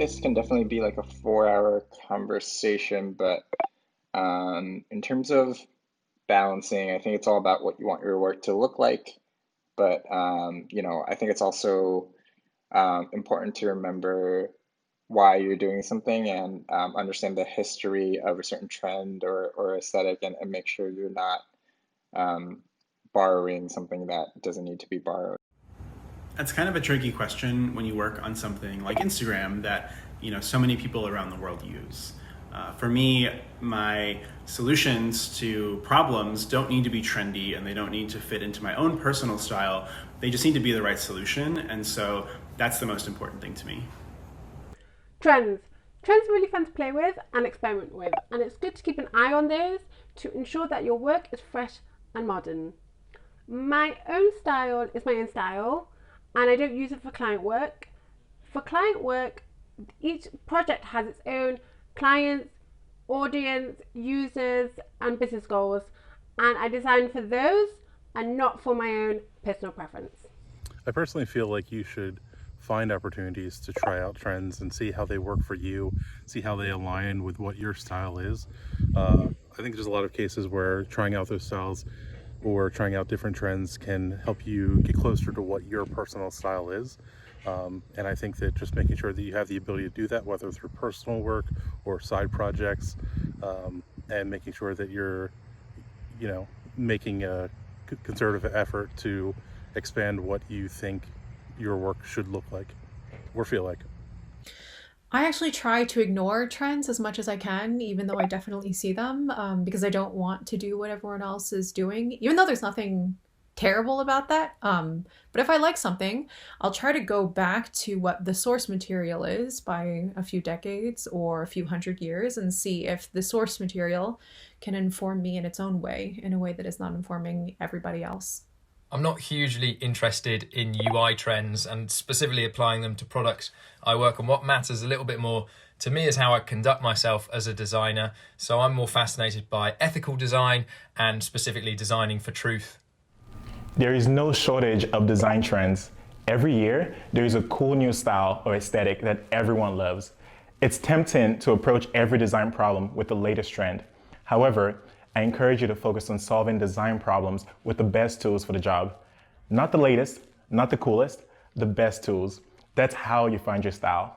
this can definitely be like a 4 hour conversation, but in terms of balancing, I think it's all about what you want your work to look like. But I think it's also important to remember why you're doing something and understand the history of a certain trend or aesthetic and make sure you're not um, borrowing something that doesn't need to be borrowed. That's kind of a tricky question when you work on something like Instagram that so many people around the world use. For me, my solutions to problems don't need to be trendy and they don't need to fit into my own personal style. They just need to be the right solution, and so that's the most important thing to me. Trends. Trends are really fun to play with and experiment with, and it's good to keep an eye on those to ensure that your work is fresh and modern. My own style is my own style, and I don't use it for client work. For client work, each project has its own clients, audience, users, and business goals, and I design for those and not for my own personal preference. I personally feel like you should find opportunities to try out trends and see how they work for you, see how they align with what your style is. I think there's a lot of cases where trying out those styles or trying out different trends can help you get closer to what your personal style is. And I think that just making sure that you have the ability to do that, whether through personal work or side projects, and making sure that you're, making a concerted effort to expand what you think your work should look like or feel like. I actually try to ignore trends as much as I can, even though I definitely see them, because I don't want to do what everyone else is doing, even though there's nothing terrible about that. But if I like something, I'll try to go back to what the source material is by a few decades or a few hundred years and see if the source material can inform me in its own way, in a way that is not informing everybody else. I'm not hugely interested in UI trends and specifically applying them to products I work on. What matters a little bit more to me is how I conduct myself as a designer. So I'm more fascinated by ethical design and specifically designing for truth. There is no shortage of design trends. Every year, there is a cool new style or aesthetic that everyone loves. It's tempting to approach every design problem with the latest trend. However, I encourage you to focus on solving design problems with the best tools for the job. Not the latest, not the coolest, the best tools. That's how you find your style.